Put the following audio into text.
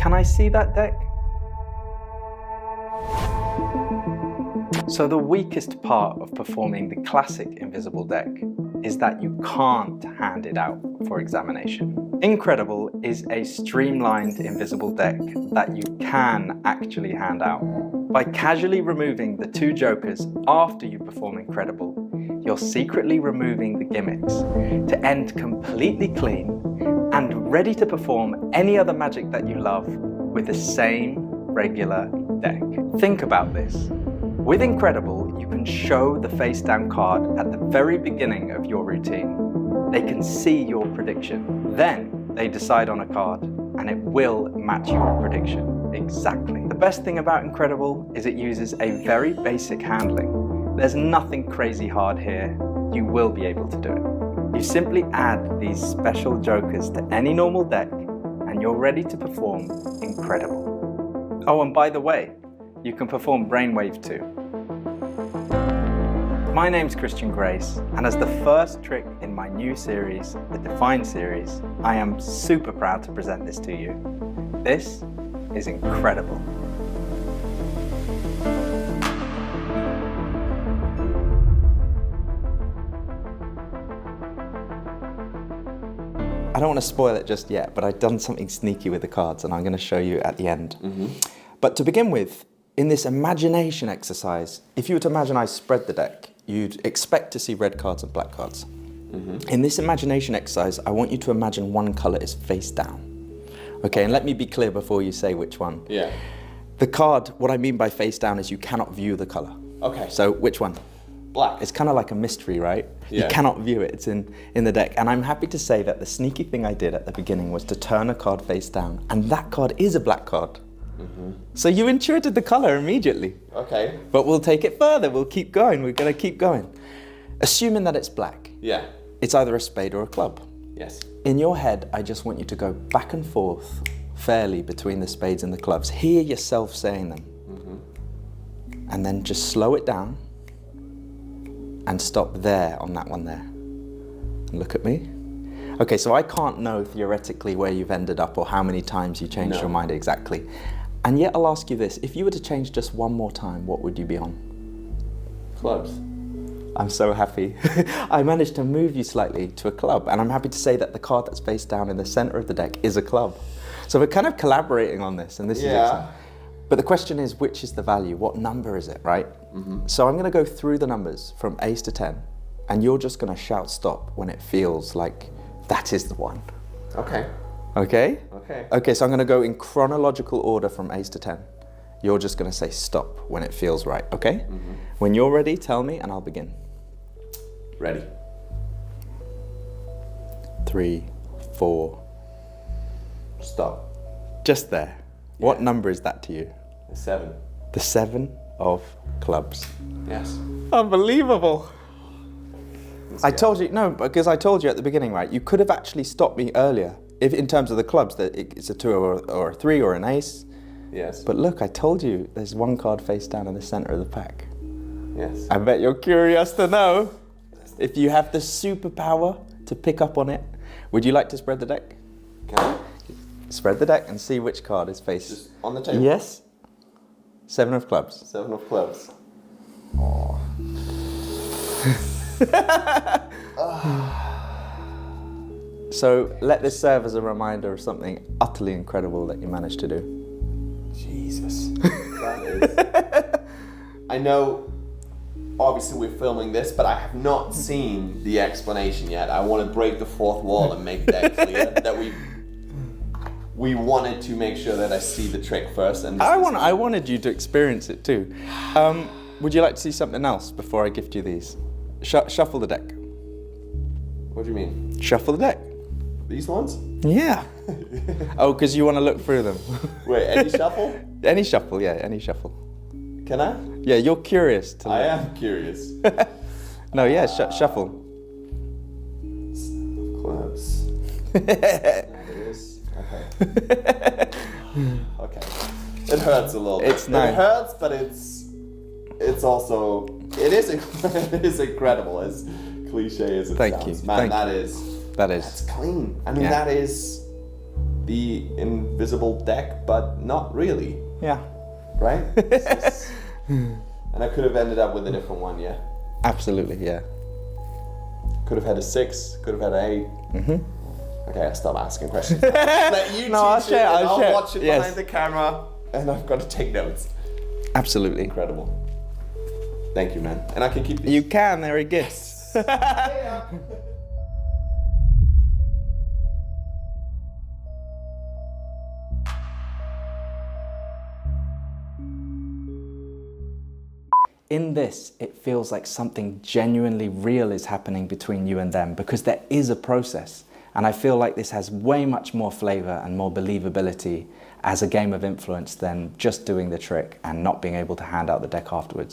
Can I see that deck? So the weakest part of performing the classic invisible deck is that you can't hand it out for examination. Incredible is a streamlined invisible deck that you can actually hand out. By casually removing the 2 jokers after you perform Incredible, you're secretly removing the gimmicks to end completely clean and ready to perform any other magic that you love with the same regular deck. Think about this. With Incredible, you can show the face down card at the very beginning of your routine. They can see your prediction. Then they decide on a card and it will match your prediction exactly. The best thing about Incredible is it uses a very basic handling. There's nothing crazy hard here. You will be able to do it. You simply add these special jokers to any normal deck and you're ready to perform Incredible. Oh, and by the way, you can perform Brainwave too. My name's Christian Grace, and as the first trick in my new series, the Define series, I am super proud to present this to you. This is Incredible. I don't want to spoil it just yet, but I've done something sneaky with the cards, and I'm going to show you at the end. But to begin with, in this imagination exercise, if you were to imagine I spread the deck, you'd expect to see red cards and black cards. In this imagination exercise, I want you to imagine one color is face down. Okay, and let me be clear before you say which one. Yeah. The card, what I mean by face down is you cannot view the color. Okay. So which one? Black. It's kind of like a mystery, right? Yeah. You cannot view it, it's in the deck. And I'm happy to say that the sneaky thing I did at the beginning was to turn a card face down, and that card is a black card. So you intuited the color immediately. Okay. But we'll take it further, we'll keep going, we're gonna keep going. Assuming that it's black, Yeah. it's either a spade or a club. Yes. In your head, I just want you to go back and forth fairly between the spades and the clubs. Hear yourself saying them. And then just slow it down and stop there on that one there. And look at me. Okay, so I can't know theoretically where you've ended up or how many times you changed your mind exactly. And yet I'll ask you this, if you were to change just one more time, what would you be on? Clubs. I'm so happy. I managed to move you slightly to a club, and I'm happy to say that the card that's face down in the center of the deck is a club. So we're kind of collaborating on this, and this is excellent. But the question is, which is the value? What number is it, right? So I'm gonna go through the numbers from ace to 10, and you're just gonna shout stop when it feels like that is the one. Okay. Okay? Okay. Okay, so I'm gonna go in chronological order from ace to 10. You're just gonna say stop when it feels right, okay? When you're ready, tell me and I'll begin. Ready. 3, 4. Stop. Just there. What number is that to you? 7. The 7 of clubs. Yes. Unbelievable. I good. told you, no, because I told you at the beginning, right? You could have actually stopped me earlier, if in terms of the clubs, that it's a 2 or a 3 or an ace. Yes. But look, I told you, there's one card face down in the center of the pack. Yes. I bet you're curious to know if you have the superpower to pick up on it. Would you like to spread the deck? Can I? Spread the deck and see which card is face. Just on the table? Yes. 7 of clubs. 7 of clubs. Oh. So let this serve as a reminder of something utterly incredible that you managed to do. Jesus. That is. I know, obviously we're filming this, but I have not seen the explanation yet. I want to break the fourth wall and make that clear that we wanted to make sure that I see the trick first. And I wanted you to experience it too. Would you like to see something else before I gift you these? Shuffle the deck. What do you mean? Shuffle the deck. These ones? Yeah. Oh, because you want to look through them. Wait, any shuffle? Any shuffle, yeah, any shuffle. Can I? Yeah, you're curious to look. I am curious. No, yeah, shuffle. Clubs. That is. Okay. Okay. It hurts a little bit. It's nice. It hurts, but it's also it is incredible, as cliche as it Thank sounds. you. Man, Thank you. That's that's clean. I mean, Yeah. that is the invisible deck, but not really, Yeah, right? And I could have ended up with a different one, yeah? absolutely, yeah. Could have had a 6, could have had an 8. Okay, I'll stop asking questions. Let you No, I'll teach share, it, and I'll I'll share. watch it Yes. behind the camera, and I've got to take notes. Absolutely. Incredible. Thank you, man. And I can keep these. You can, they're a gift. In this, it feels like something genuinely real is happening between you and them because there is a process. And I feel like this has way much more flavor and more believability as a game of influence than just doing the trick and not being able to hand out the deck afterwards.